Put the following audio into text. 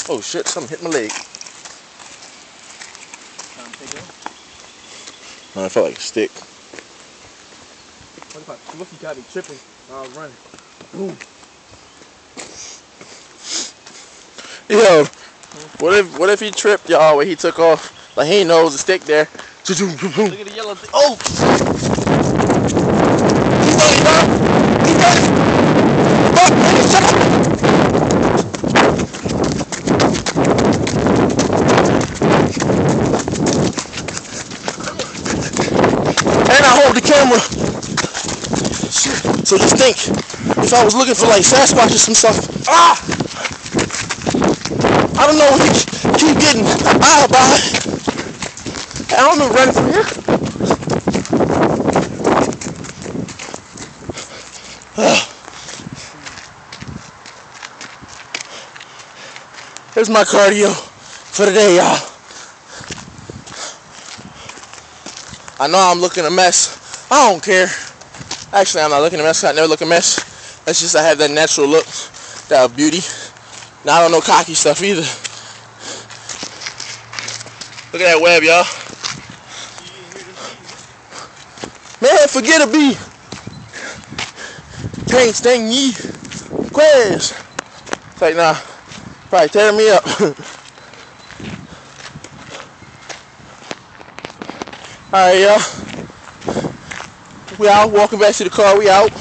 Oh shit, something hit my leg. No, I felt like a stick. What if you got me tripping while I was running? Boom. Yo, what if he tripped, y'all, when he took off? Like he knows the stick there. Look at the yellow thing. Oh! He's running, bro! He's running! Fuck, man, shut up! And I hold the camera. Shit. So just think, if I was looking for like Sasquatch or some stuff, I don't know what you keep getting out by. I don't know running from here. Here's my cardio for the day, y'all. I know I'm looking a mess. I don't care. Actually, I'm not looking a mess. I never look a mess. That's just I have that natural look, that beauty. Now I don't know cocky stuff either. Look at that web, y'all. Man, forget a bee. Can't sting ye. Quiz. It's like, nah. Probably tearing me up. Alright, y'all. We out. Walking back to the car. We out.